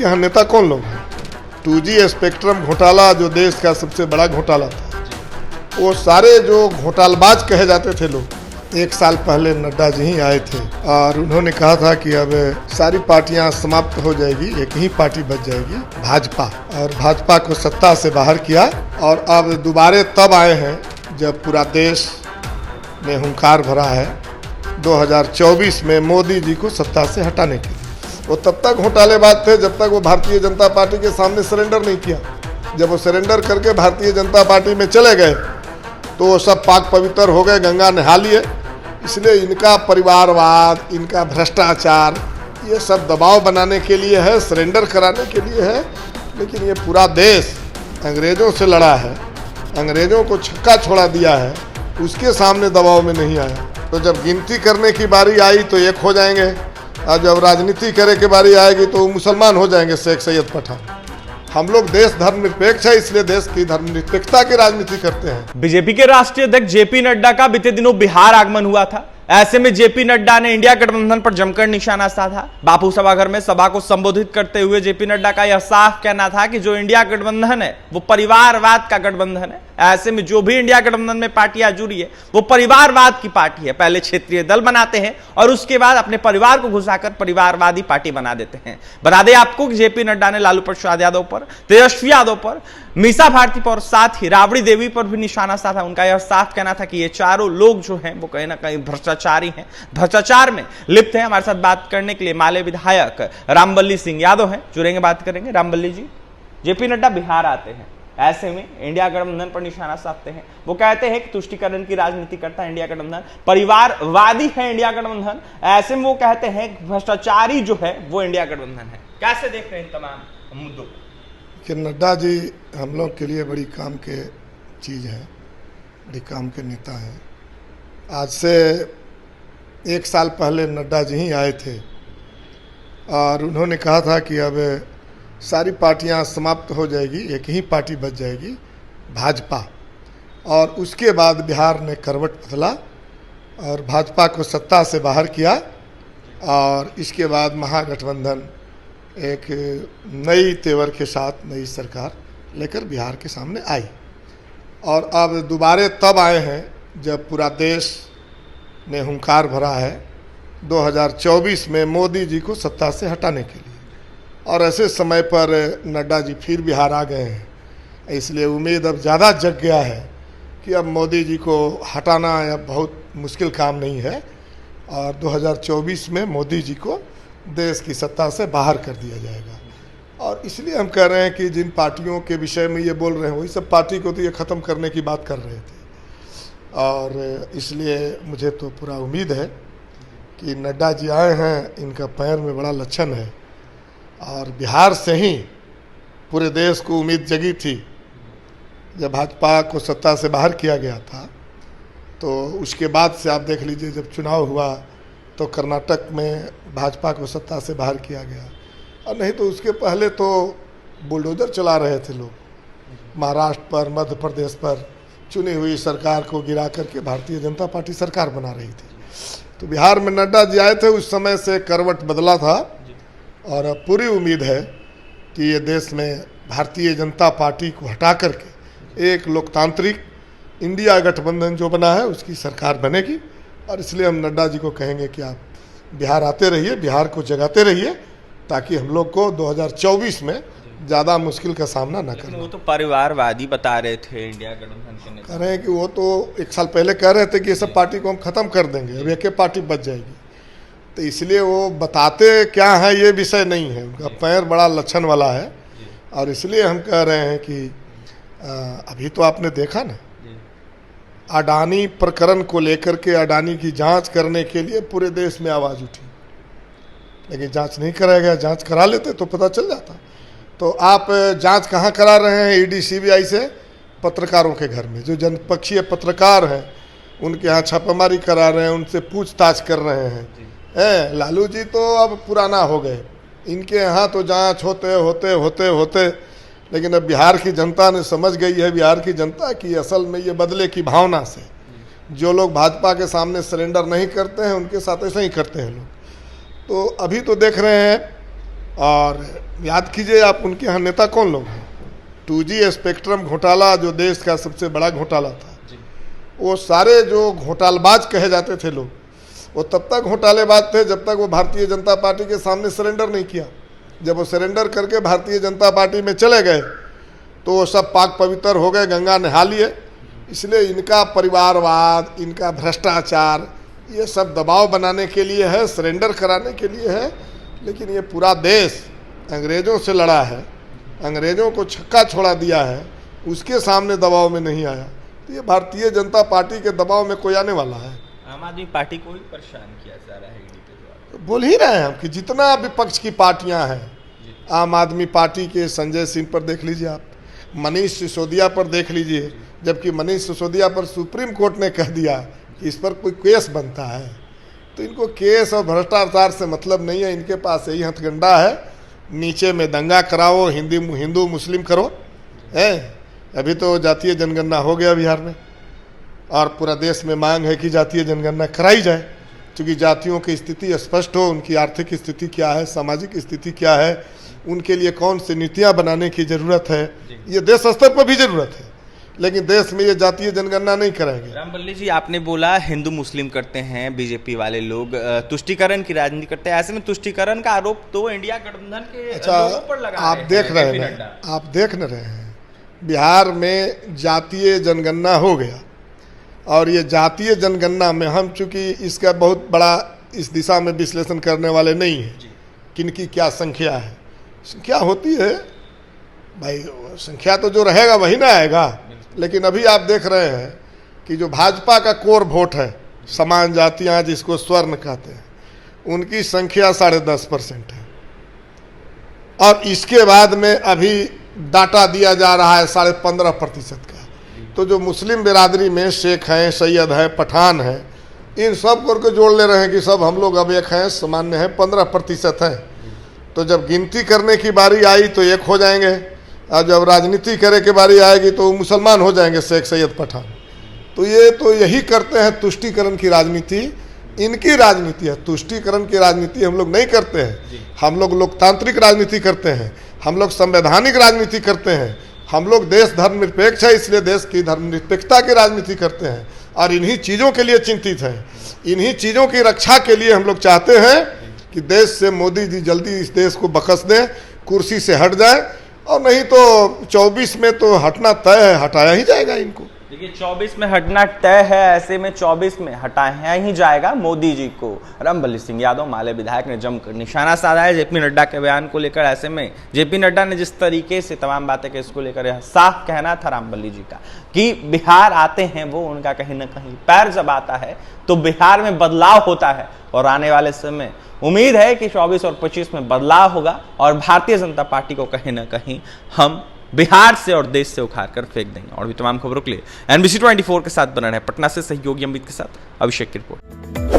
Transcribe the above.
इनके यहाँ नेता कौन लोग हैं? 2G स्पेक्ट्रम घोटाला जो देश का सबसे बड़ा घोटाला था, वो सारे जो घोटालबाज कहे जाते थे लोग, 1 साल पहले नड्डा जी ही आए थे और उन्होंने कहा था कि अब सारी पार्टियां समाप्त हो जाएगी, एक ही पार्टी बच जाएगी, भाजपा। और भाजपा को सत्ता से बाहर किया और अब दोबारे तब आए हैं जब पूरा देश में हुंकार भरा है 2024 में मोदी जी को सत्ता से हटाने के लिए। वो तब तक घोटालेबाज थे जब तक वो भारतीय जनता पार्टी के सामने सरेंडर नहीं किया। जब वो सरेंडर करके भारतीय जनता पार्टी में चले गए तो वो सब पाक पवित्र हो गए, गंगा नहा लिए। इसलिए इनका परिवारवाद, इनका भ्रष्टाचार, ये सब दबाव बनाने के लिए है, सरेंडर कराने के लिए है। लेकिन ये पूरा देश अंग्रेज़ों से लड़ा है, अंग्रेज़ों को छक्का छोड़ा दिया है, उसके सामने दबाव में नहीं आया। तो जब गिनती करने की बारी आई तो एक हो जाएंगे और जब राजनीति करे की बारी आएगी तो मुसलमान हो जाएंगे, शेख सैयद पठान। हम लोग देश धर्मनिरपेक्ष है, इसलिए देश की धर्मनिरपेक्षता की राजनीति करते हैं। बीजेपी के राष्ट्रीय अध्यक्ष जेपी नड्डा का बीते दिनों बिहार आगमन हुआ था। ऐसे में जेपी नड्डा ने इंडिया गठबंधन पर जमकर निशाना साधा। बापू सभागार में सभा को संबोधित करते हुए जेपी नड्डा का यह साफ कहना था कि जो इंडिया गठबंधन है वो परिवारवाद का गठबंधन है। ऐसे में जो भी इंडिया गठबंधन में पार्टियां जुड़ी है वो परिवारवाद की पार्टी है। पहले क्षेत्रीय दल बनाते हैं और उसके बाद अपने परिवार को घुसाकर परिवारवादी पार्टी बना देते हैं। बता दें आपको कि जेपी नड्डा ने लालू प्रसाद यादव पर, तेजस्वी यादव पर, मीसा भारती पर, साथ ही राबड़ी देवी पर भी निशाना साधा। उनका यह साफ कहना था कि ये चारों लोग जो हैं वो कहीं ना कहीं भ्रष्टाचारी हैं, भ्रष्टाचार में लिप्त हैं। हमारे साथ बात करने के लिए माले विधायक रामबल्ली सिंह यादव हैं, जुड़ेंगे, बात करेंगे। रामबल्ली जी, जेपी नड्डा बिहार आते हैं, ऐसे में इंडिया गठबंधन पर निशाना साधते हैं। वो कहते हैं कि तुष्टीकरण की राजनीति करता है इंडिया गठबंधन, परिवारवादी है इंडिया गठबंधन। ऐसे में वो कहते हैं कि भ्रष्टाचारी जो है वो इंडिया गठबंधन है। कैसे देख रहे हैं तमाम मुद्दों कि नड्डा जी हम लोग के लिए बड़ी काम के चीज़ है, बड़ी काम के नेता हैं। आज से 1 साल पहले नड्डा जी ही आए थे और उन्होंने कहा था कि अब सारी पार्टियां समाप्त हो जाएगी, एक ही पार्टी बच जाएगी, भाजपा। और उसके बाद बिहार ने करवट बदला और भाजपा को सत्ता से बाहर किया और इसके बाद महागठबंधन एक नई तेवर के साथ नई सरकार लेकर बिहार के सामने आई। और अब दोबारे तब आए हैं जब पूरा देश में हुंकार भरा है 2024 में मोदी जी को सत्ता से हटाने के लिए। और ऐसे समय पर नड्डा जी फिर बिहार आ गए हैं, इसलिए उम्मीद अब ज़्यादा जग गया है कि अब मोदी जी को हटाना अब बहुत मुश्किल काम नहीं है और 2024 में मोदी जी को देश की सत्ता से बाहर कर दिया जाएगा। और इसलिए हम कह रहे हैं कि जिन पार्टियों के विषय में ये बोल रहे हैं वही सब पार्टी को तो ये ख़त्म करने की बात कर रहे थे। और इसलिए मुझे तो पूरा उम्मीद है कि नड्डा जी आए हैं, इनका पैर में बड़ा लक्षण है। और बिहार से ही पूरे देश को उम्मीद जगी थी जब भाजपा को सत्ता से बाहर किया गया था। तो उसके बाद से आप देख लीजिए, जब चुनाव हुआ तो कर्नाटक में भाजपा को सत्ता से बाहर किया गया, और नहीं तो उसके पहले तो बुलडोजर चला रहे थे लोग, महाराष्ट्र पर, मध्य प्रदेश पर चुनी हुई सरकार को गिरा करके भारतीय जनता पार्टी सरकार बना रही थी। तो बिहार में नड्डा जी आए थे, उस समय से करवट बदला था और अब पूरी उम्मीद है कि ये देश में भारतीय जनता पार्टी को हटा करके एक लोकतांत्रिक इंडिया गठबंधन जो बना है उसकी सरकार बनेगी। और इसलिए हम नड्डा जी को कहेंगे कि आप बिहार आते रहिए, बिहार को जगाते रहिए, ताकि हम लोग को 2024 में ज़्यादा मुश्किल का सामना न करना। वो तो परिवारवादी बता रहे थे इंडिया गठबंधन के नेता। कह रहे हैं कि वो तो 1 साल पहले कह रहे थे कि ये सब पार्टी को हम ख़त्म कर देंगे, अब एक पार्टी बच जाएगी। तो इसलिए वो बताते क्या है ये विषय नहीं है, उनका पैर बड़ा लक्षण वाला है। और इसलिए हम कह रहे हैं कि अभी तो आपने देखा ना, अडानी प्रकरण को लेकर के अडानी की जांच करने के लिए पूरे देश में आवाज़ उठी, लेकिन जांच नहीं कराया गया। जांच करा लेते तो पता चल जाता। तो आप जांच कहाँ करा रहे हैं? ईडी सीबीआई से पत्रकारों के घर में, जो जनपक्षीय पत्रकार हैं उनके यहाँ छापेमारी करा रहे हैं, उनसे पूछताछ कर रहे हैं। लालू जी तो अब पुराना हो गए, इनके यहाँ तो जांच होते होते होते होते लेकिन अब बिहार की जनता ने समझ गई है, बिहार की जनता की असल में ये बदले की भावना से जो लोग भाजपा के सामने सरेंडर नहीं करते हैं उनके साथ ऐसा ही करते हैं लोग। तो अभी तो देख रहे हैं और याद कीजिए आप, उनके यहाँ नेता कौन लोग हैं? 2G स्पेक्ट्रम घोटाला जो देश का सबसे बड़ा घोटाला था, वो सारे जो घोटालबाज कहे जाते थे लोग, वो तब तक घोटालेबाज थे जब तक वो भारतीय जनता पार्टी के सामने सरेंडर नहीं किया। जब वो सरेंडर करके भारतीय जनता पार्टी में चले गए तो वो सब पाक पवित्र हो गए, गंगा नहा लिए। इसलिए इनका परिवारवाद, इनका भ्रष्टाचार, ये सब दबाव बनाने के लिए है, सरेंडर कराने के लिए है। लेकिन ये पूरा देश अंग्रेज़ों से लड़ा है, अंग्रेज़ों को छक्का छोड़ा दिया है, उसके सामने दबाव में नहीं आया। तो ये भारतीय जनता पार्टी के दबाव में कोई आने वाला है? आम आदमी पार्टी को ही परेशान किया जा रहा है ईडी के द्वारा। तो बोल ही रहे हैं हम कि जितना विपक्ष की पार्टियां हैं, आम आदमी पार्टी के संजय सिंह पर देख लीजिए आप, मनीष सिसोदिया पर देख लीजिए, जबकि मनीष सिसोदिया पर सुप्रीम कोर्ट ने कह दिया कि इस पर कोई केस बनता है। तो इनको केस और भ्रष्टाचार से मतलब नहीं है, इनके पास यही हथकंडा है, नीचे में दंगा कराओ, हिंदू मुस्लिम करो। है अभी तो जातीय जनगणना हो गया बिहार में, और पूरा देश में मांग है कि जातीय जनगणना कराई जाए, क्योंकि जातियों की स्थिति स्पष्ट हो, उनकी आर्थिक स्थिति क्या है, सामाजिक स्थिति क्या है, उनके लिए कौन सी नीतियां बनाने की ज़रूरत है। ये देश स्तर पर भी ज़रूरत है, लेकिन देश में ये जातीय जनगणना नहीं कराएंगे। रामबल्ली जी, आपने बोला हिंदू मुस्लिम करते हैं बीजेपी वाले लोग, तुष्टीकरण की राजनीति करते हैं। ऐसे में तुष्टीकरण का आरोप तो इंडिया गठबंधन के लोगों पर लगा आप देख रहे हैं, आप देख न रहे हैं, बिहार में जातीय जनगणना हो गया, और ये जातीय जनगणना में हम चूंकि इसका बहुत बड़ा इस दिशा में विश्लेषण करने वाले नहीं हैं, किनकी क्या संख्या है। संख्या होती है भाई, संख्या तो जो रहेगा वही ना आएगा। लेकिन अभी आप देख रहे हैं कि जो भाजपा का कोर वोट है, समान जातियां जिसको स्वर्ण कहते हैं, उनकी संख्या 10.5% है, और इसके बाद में अभी डाटा दिया जा रहा है 15.5% का। तो जो मुस्लिम बिरादरी में शेख हैं, सैयद हैं, पठान हैं, इन सब को जोड़ ले रहे हैं कि सब हम लोग अब एक हैं, सामान्य हैं, 15% हैं। तो जब गिनती करने की बारी आई तो एक हो जाएंगे, और जब राजनीति करे की बारी आएगी तो मुसलमान हो जाएंगे, शेख सैयद पठान। तो ये तो यही करते हैं, तुष्टीकरण की राजनीति इनकी राजनीति है। तुष्टीकरण की राजनीति हम लोग नहीं करते हैं, हम लोग लोकतांत्रिक राजनीति करते हैं, हम लोग संवैधानिक राजनीति करते हैं, हम लोग देश धर्मनिरपेक्ष है, इसलिए देश की धर्मनिरपेक्षता की राजनीति करते हैं, और इन्हीं चीज़ों के लिए चिंतित हैं। इन्हीं चीज़ों की रक्षा के लिए हम लोग चाहते हैं कि देश से मोदी जी जल्दी इस देश को बख्श दें, कुर्सी से हट जाए, और नहीं तो 24 में तो हटना तय है, हटाया ही जाएगा इनको। देखिए 24 में हटना तय है, ऐसे में 24 में हटाया ही जाएगा मोदी जी को। रामबल्ली सिंह यादव माले विधायक ने जमकर निशाना साधा है जेपी नड्डा के बयान को लेकर। ऐसे में जेपी नड्डा ने जिस तरीके से तमाम बातें की, इसको लेकर यह साफ कहना था रामबल्ली जी का कि बिहार आते हैं वो, उनका कहीं ना कहीं पैर जब आता है तो बिहार में बदलाव होता है, और आने वाले समय उम्मीद है कि 24 और 25 में बदलाव होगा, और भारतीय जनता पार्टी को कहीं ना कहीं हम बिहार से और देश से उखाड़ कर फेंक देंगे। और भी तमाम खबरों के लिए NBC 24 के साथ बना रहे पटना से सहयोगी अमित के साथ अभिषेक की रिपोर्ट।